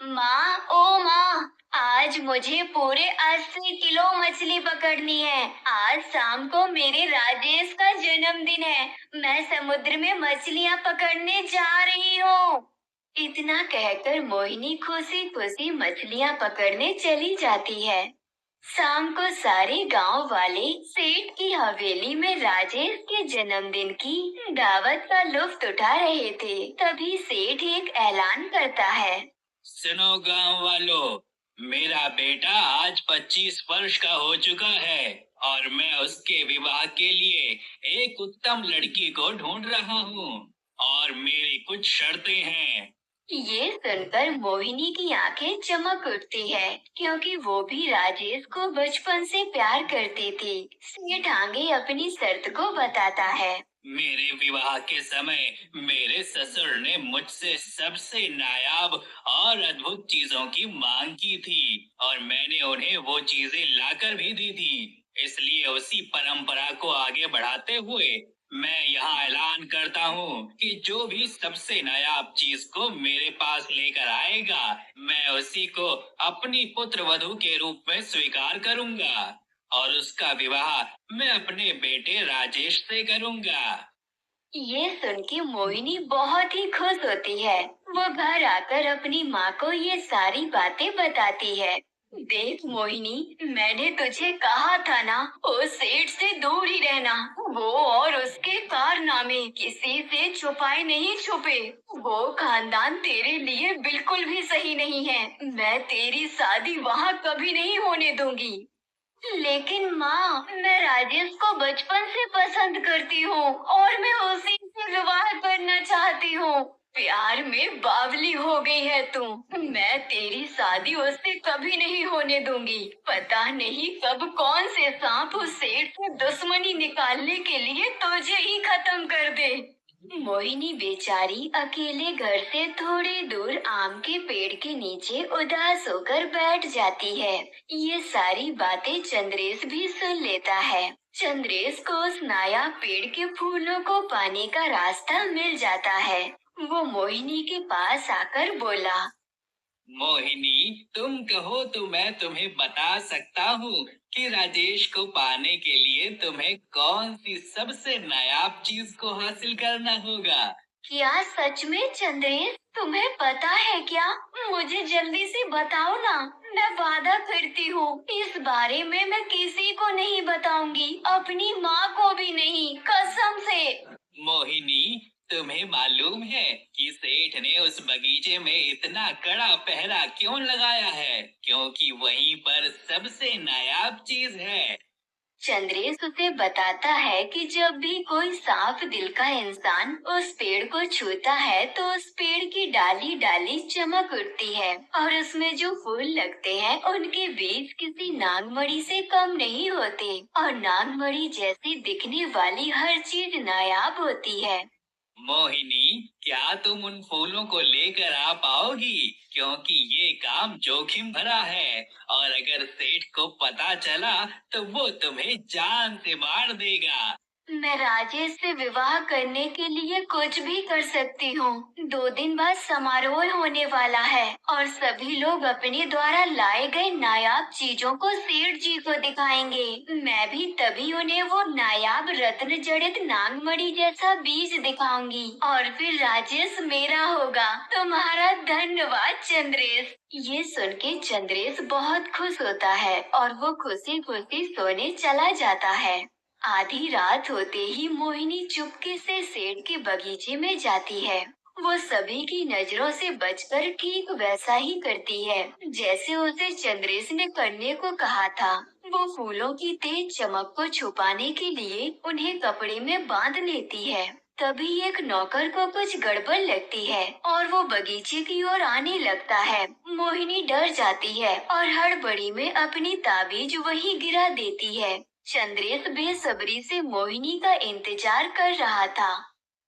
माँ, ओ माँ, आज मुझे पूरे 80 किलो मछली पकड़नी है। आज शाम को मेरे राजेश का जन्मदिन है। मैं समुद्र में मछलियाँ पकड़ने जा रही हूँ। इतना कहकर मोहिनी खुशी खुशी मछलियाँ पकड़ने चली जाती है। शाम को सारे गांव वाले सेठ की हवेली में राजेश के जन्मदिन की दावत का लुत्फ उठा रहे थे। तभी सेठ एक ऐलान करता है। सुनो गांव वालों, मेरा बेटा आज 25 वर्ष का हो चुका है और मैं उसके विवाह के लिए एक उत्तम लड़की को ढूंढ रहा हूँ और मेरी कुछ शर्तें हैं। ये सुनकर मोहिनी की आंखें चमक उठती है, क्योंकि वो भी राजेश को बचपन से प्यार करती थी। सेठ आगे अपनी शर्त को बताता है। मेरे विवाह के समय मेरे ससुर ने मुझसे सबसे नायाब और अद्भुत चीजों की मांग की थी और मैंने उन्हें वो चीजें लाकर भी दी थी। इसलिए उसी परंपरा को आगे बढ़ाते हुए मैं यहाँ ऐलान करता हूँ कि जो भी सबसे नायाब चीज को मेरे पास लेकर आएगा, मैं उसी को अपनी पुत्र वधू के रूप में स्वीकार करूंगा और उसका विवाह मैं अपने बेटे राजेश से करूंगा। ये सुन के मोहिनी बहुत ही खुश होती है। वो घर आकर अपनी माँ को ये सारी बातें बताती है। देख मोहिनी, मैंने तुझे कहा था ना, उस सेठ से दूर ही रहना। वो और उसके कारनामे किसी से छुपाए नहीं छुपे। वो खानदान तेरे लिए बिल्कुल भी सही नहीं है। मैं तेरी शादी वहाँ कभी नहीं होने दूंगी। लेकिन माँ, मैं राजेश को बचपन से पसंद करती हूँ और मैं उसी से विवाह करना चाहती हूँ। प्यार में बावली हो गई है तू। मैं तेरी शादी उससे कभी नहीं होने दूंगी। पता नहीं कब कौन से सांप उस सेठ से दुश्मनी निकालने के लिए तुझे ही खत्म कर दे। मोहिनी बेचारी अकेले घर से थोड़ी दूर आम के पेड़ के नीचे उदास होकर बैठ जाती है। ये सारी बातें चंद्रेश भी सुन लेता है। चंद्रेश को उस नायाब पेड़ के फूलों को पाने का रास्ता मिल जाता है। वो मोहिनी के पास आकर बोला। मोहिनी, तुम कहो तो मैं तुम्हें बता सकता हूँ कि राजेश को पाने के लिए तुम्हें कौन सी सबसे नायाब चीज को हासिल करना होगा। क्या सच में चंद्रेश, तुम्हें पता है क्या? मुझे जल्दी से बताओ ना। मैं वादा करती हूँ, इस बारे में मैं किसी को नहीं बताऊंगी, अपनी माँ को भी नहीं, कसम से। मोहिनी, तुम्हें मालूम है कि सेठ ने उस बगीचे में इतना कड़ा पहरा क्यों लगाया है? क्योंकि वहीं पर सबसे नायाब चीज है। चंद्रेश उसे बताता है कि जब भी कोई साफ दिल का इंसान उस पेड़ को छूता है तो उस पेड़ की डाली डाली चमक उठती है और उसमें जो फूल लगते हैं उनके बीज किसी नागमणि से कम नहीं होते और नागमणि जैसी दिखने वाली हर चीज नायाब होती है। मोहिनी, क्या तुम उन फूलों को लेकर आ पाओगी? क्योंकि ये काम जोखिम भरा है और अगर सेठ को पता चला तो वो तुम्हें जान से मार देगा। मैं राजेश से विवाह करने के लिए कुछ भी कर सकती हूँ। 2 दिन बाद समारोह होने वाला है और सभी लोग अपने द्वारा लाए गए नायाब चीजों को सेठ जी को दिखाएंगे। मैं भी तभी उन्हें वो नायाब रत्न जड़ित नागमणि जैसा बीज दिखाऊंगी और फिर राजेश मेरा होगा। तुम्हारा धन्यवाद चंद्रेश। ये सुन के चंद्रेश बहुत खुश होता है और वो खुशी खुशी सोने चला जाता है। आधी रात होते ही मोहिनी चुपके से सेठ के बगीचे में जाती है। वो सभी की नजरों से बचकर ठीक वैसा ही करती है जैसे उसे चंद्रेश ने करने को कहा था। वो फूलों की तेज चमक को छुपाने के लिए उन्हें कपड़े में बांध लेती है। तभी एक नौकर को कुछ गड़बड़ लगती है और वो बगीचे की ओर आने लगता है। मोहिनी डर जाती है और हड़बड़ी में अपनी ताबीज वहीं गिरा देती है। चंद्रेश बेसब्री से मोहिनी का इंतजार कर रहा था।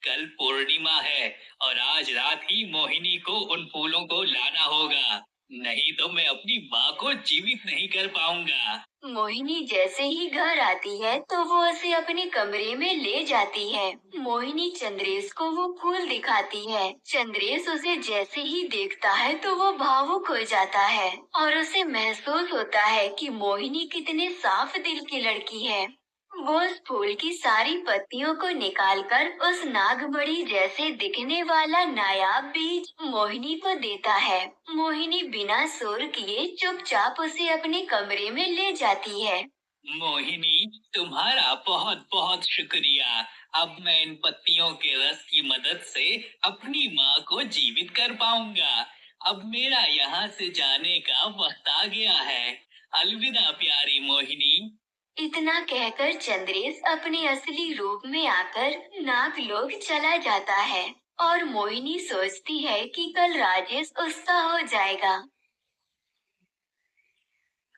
कल पूर्णिमा है और आज रात ही मोहिनी को उन फूलों को लाना होगा, नहीं तो मैं अपनी माँ को जीवित नहीं कर पाऊंगा। मोहिनी जैसे ही घर आती है तो वो उसे अपने कमरे में ले जाती है। मोहिनी चंद्रेश को वो फूल दिखाती है। चंद्रेश उसे जैसे ही देखता है तो वो भावुक हो जाता है और उसे महसूस होता है कि मोहिनी कितने साफ दिल की लड़की है। वो उस फूल की सारी पत्तियों को निकालकर उस नागमणि जैसे दिखने वाला नायाब बीज मोहिनी को देता है। मोहिनी बिना शोर किए चुपचाप उसे अपने कमरे में ले जाती है। मोहिनी, तुम्हारा बहुत बहुत शुक्रिया। अब मैं इन पत्तियों के रस की मदद से अपनी माँ को जीवित कर पाऊंगा। अब मेरा यहाँ से जाने का वक्त आ गया है। अलविदा प्यारी मोहिनी। इतना कहकर चंद्रेश अपने असली रूप में आकर नागलोक चला जाता है और मोहिनी सोचती है कि कल राजेश उसका हो जाएगा।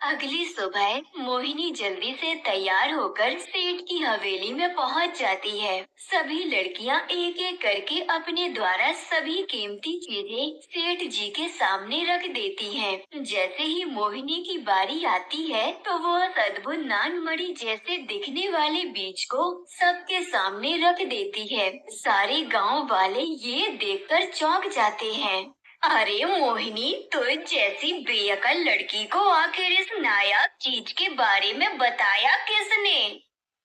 अगली सुबह मोहिनी जल्दी से तैयार होकर सेठ की हवेली में पहुंच जाती है। सभी लड़कियां एक एक करके अपने द्वारा सभी कीमती चीजें सेठ जी के सामने रख देती हैं। जैसे ही मोहिनी की बारी आती है तो वो उस अद्भुत नागमणि जैसे दिखने वाले बीज को सबके सामने रख देती है। सारे गांव वाले ये देखकर चौंक जाते हैं। अरे मोहिनी, तुझ जैसी बेअकल लड़की को आखिर इस नायाब चीज के बारे में बताया किसने?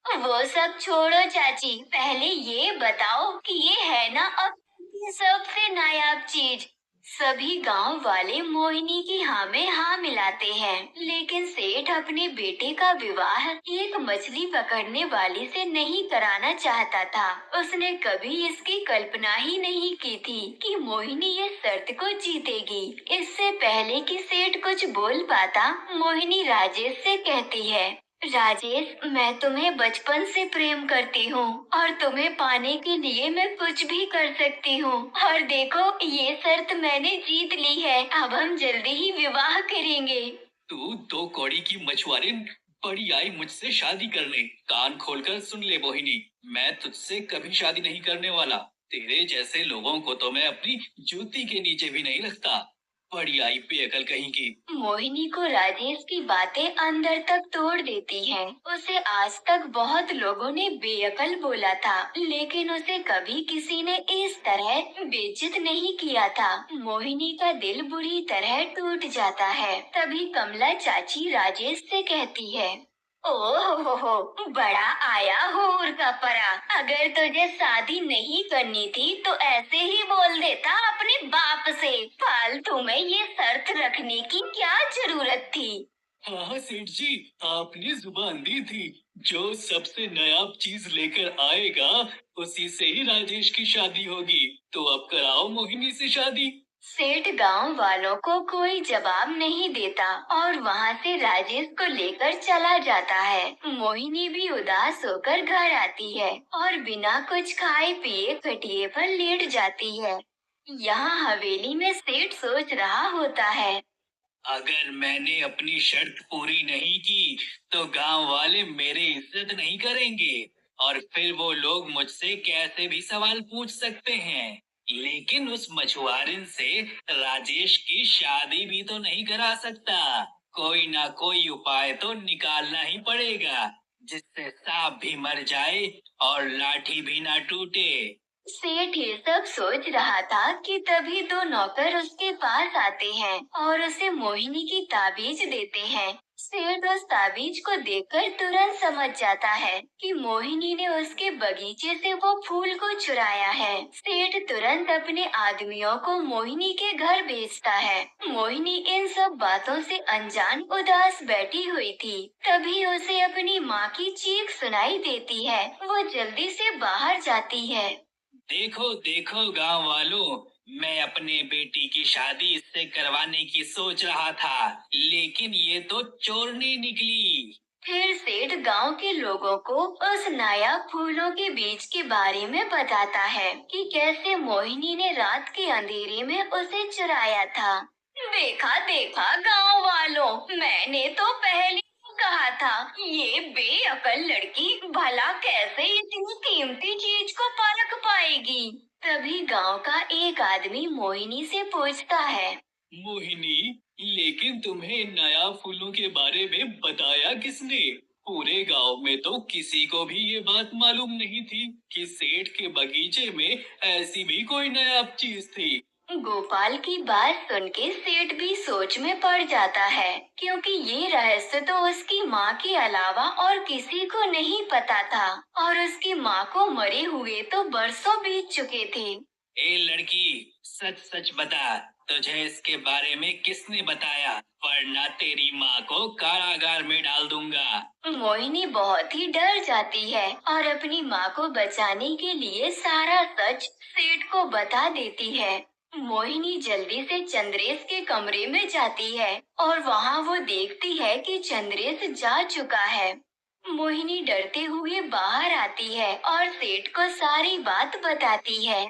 वो सब छोड़ो चाची, पहले ये बताओ कि ये है ना अब की सबसे नायाब चीज। सभी गांव वाले मोहिनी की हाँ में हाँ मिलाते हैं, लेकिन सेठ अपने बेटे का विवाह एक मछली पकड़ने वाली से नहीं कराना चाहता था। उसने कभी इसकी कल्पना ही नहीं की थी कि मोहिनी ये शर्त को जीतेगी। इससे पहले कि सेठ कुछ बोल पाता, मोहिनी राजेश से कहती है, राजेश, मैं तुम्हें बचपन से प्रेम करती हूँ और तुम्हें पाने के लिए मैं कुछ भी कर सकती हूँ। और देखो, ये शर्त मैंने जीत ली है। अब हम जल्दी ही विवाह करेंगे। तू दो कौड़ी की मछुआरिन बड़ी आई मुझसे शादी करने। कान खोलकर सुन ले मोहिनी, मैं तुझसे कभी शादी नहीं करने वाला। तेरे जैसे लोगों को तो मैं अपनी जूती के नीचे भी नहीं रखता। बड़ी आई बेअकल कहीं की। मोहिनी को राजेश की बातें अंदर तक तोड़ देती हैं। उसे आज तक बहुत लोगों ने बेअकल बोला था, लेकिन उसे कभी किसी ने इस तरह बेइज्जत नहीं किया था। मोहिनी का दिल बुरी तरह टूट जाता है। तभी कमला चाची राजेश से कहती है, ओह हो, बड़ा आया हूर का परा। अगर तुझे शादी नहीं करनी थी तो ऐसे ही बोल देता अपने बाप से। फालतू में ये शर्त रखने की क्या जरूरत थी? हाँ सेठ जी, आपने जुबान दी थी। जो सबसे नायाब चीज लेकर आएगा उसी से ही राजेश की शादी होगी। तो अब कराओ मोहिनी से शादी। सेठ गांव वालों को कोई जवाब नहीं देता और वहां से राजेश को लेकर चला जाता है। मोहिनी भी उदास होकर घर आती है और बिना कुछ खाए पिए खटिए पर लेट जाती है। यहाँ हवेली में सेठ सोच रहा होता है, अगर मैंने अपनी शर्त पूरी नहीं की तो गांव वाले मेरी इज्जत नहीं करेंगे और फिर वो लोग मुझसे कैसे भी सवाल पूछ सकते हैं। लेकिन उस मछुआरिन से राजेश की शादी भी तो नहीं करा सकता। कोई ना कोई उपाय तो निकालना ही पड़ेगा जिससे सांप भी मर जाए और लाठी भी ना टूटे। सेठ ये सब सोच रहा था कि तभी दो नौकर उसके पास आते हैं और उसे मोहिनी की ताबीज देते हैं। सेठ उस ताबीज को देखकर तुरंत समझ जाता है कि मोहिनी ने उसके बगीचे से वो फूल को चुराया है। सेठ तुरंत अपने आदमियों को मोहिनी के घर भेजता है। मोहिनी इन सब बातों से अनजान उदास बैठी हुई थी। तभी उसे अपनी माँ की चीख सुनाई देती है। वो जल्दी से बाहर जाती है। देखो देखो गांव वालों, मैं अपने बेटी की शादी इससे करवाने की सोच रहा था, लेकिन ये तो चोरनी निकली। फिर सेठ गांव के लोगों को उस नायाब फूलों के बीज के बारे में बताता है कि कैसे मोहिनी ने रात के अंधेरे में उसे चुराया था। देखा देखा गांव वालों, मैंने तो पहले ही कहा था, ये बेअकल लड़की भला कैसे इतनी कीमती चीज को परख पाएगी। तभी गांव का एक आदमी मोहिनी से पूछता है, मोहिनी, लेकिन तुम्हें नया फूलों के बारे में बताया किसने? पूरे गांव में तो किसी को भी ये बात मालूम नहीं थी कि सेठ के बगीचे में ऐसी भी कोई नायाब चीज थी। गोपाल की बात सुन के सेठ भी सोच में पड़ जाता है, क्योंकि ये रहस्य तो उसकी माँ के अलावा और किसी को नहीं पता था, और उसकी माँ को मरे हुए तो बरसों बीत चुके थे। ए लड़की, सच सच बता, तुझे इसके बारे में किसने बताया? वरना तेरी माँ को कारागार में डाल दूंगा। मोहिनी बहुत ही डर जाती है और अपनी माँ को बचाने के लिए सारा सच सेठ को बता देती है। मोहिनी जल्दी से चंद्रेश के कमरे में जाती है और वहाँ वो देखती है कि चंद्रेश जा चुका है। मोहिनी डरते हुए बाहर आती है और सेठ को सारी बात बताती है।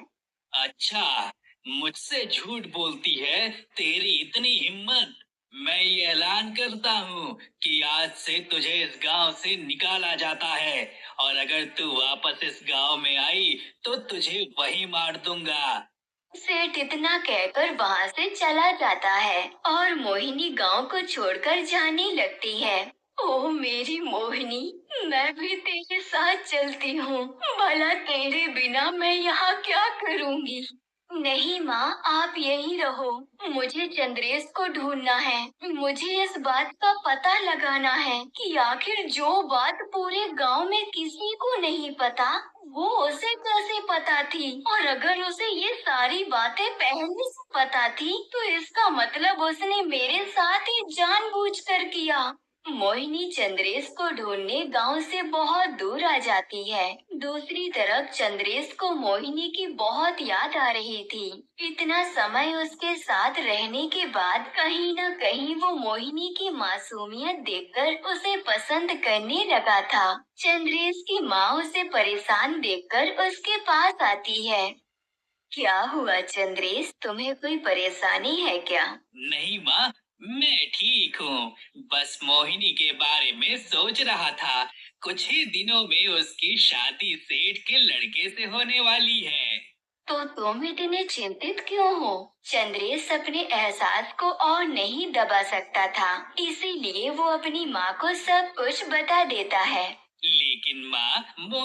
अच्छा, मुझसे झूठ बोलती है? तेरी इतनी हिम्मत! मैं ये ऐलान करता हूँ कि आज से तुझे इस गांव से निकाला जाता है, और अगर तू वापस इस गांव में आई तो तुझे वहीं मार दूंगा। सेठ इतना कहकर वहाँ से चला जाता है और मोहिनी गांव को छोड़कर जाने लगती है। ओह मेरी मोहिनी, मैं भी तेरे साथ चलती हूँ। भला तेरे बिना मैं यहाँ क्या करूँगी? नहीं माँ, आप यहीं रहो। मुझे चंद्रेश को ढूंढना है। मुझे इस बात का पता लगाना है कि आखिर जो बात पूरे गांव में किसी को नहीं पता, वो उसे कैसे पता थी। और अगर उसे ये सारी बातें पहले से पता थी, तो इसका मतलब उसने मेरे साथ ही जानबूझकर किया। मोहिनी चंद्रेश को ढूंढने गांव से बहुत दूर आ जाती है। दूसरी तरफ चंद्रेश को मोहिनी की बहुत याद आ रही थी। इतना समय उसके साथ रहने के बाद कहीं न कहीं वो मोहिनी की मासूमियत देखकर उसे पसंद करने लगा था। चंद्रेश की माँ उसे परेशान देखकर उसके पास आती है। क्या हुआ चंद्रेश, तुम्हें कोई परेशानी है क्या? नहीं माँ, मैं ठीक हूँ। बस मोहिनी के बारे में सोच रहा था। कुछ ही दिनों में उसकी शादी सेठ के लड़के से होने वाली है। तो तुम इतने चिंतित क्यों हो? चंद्रेश अपने एहसास को और नहीं दबा सकता था, इसीलिए वो अपनी माँ को सब कुछ बता देता है। लेकिन माँ,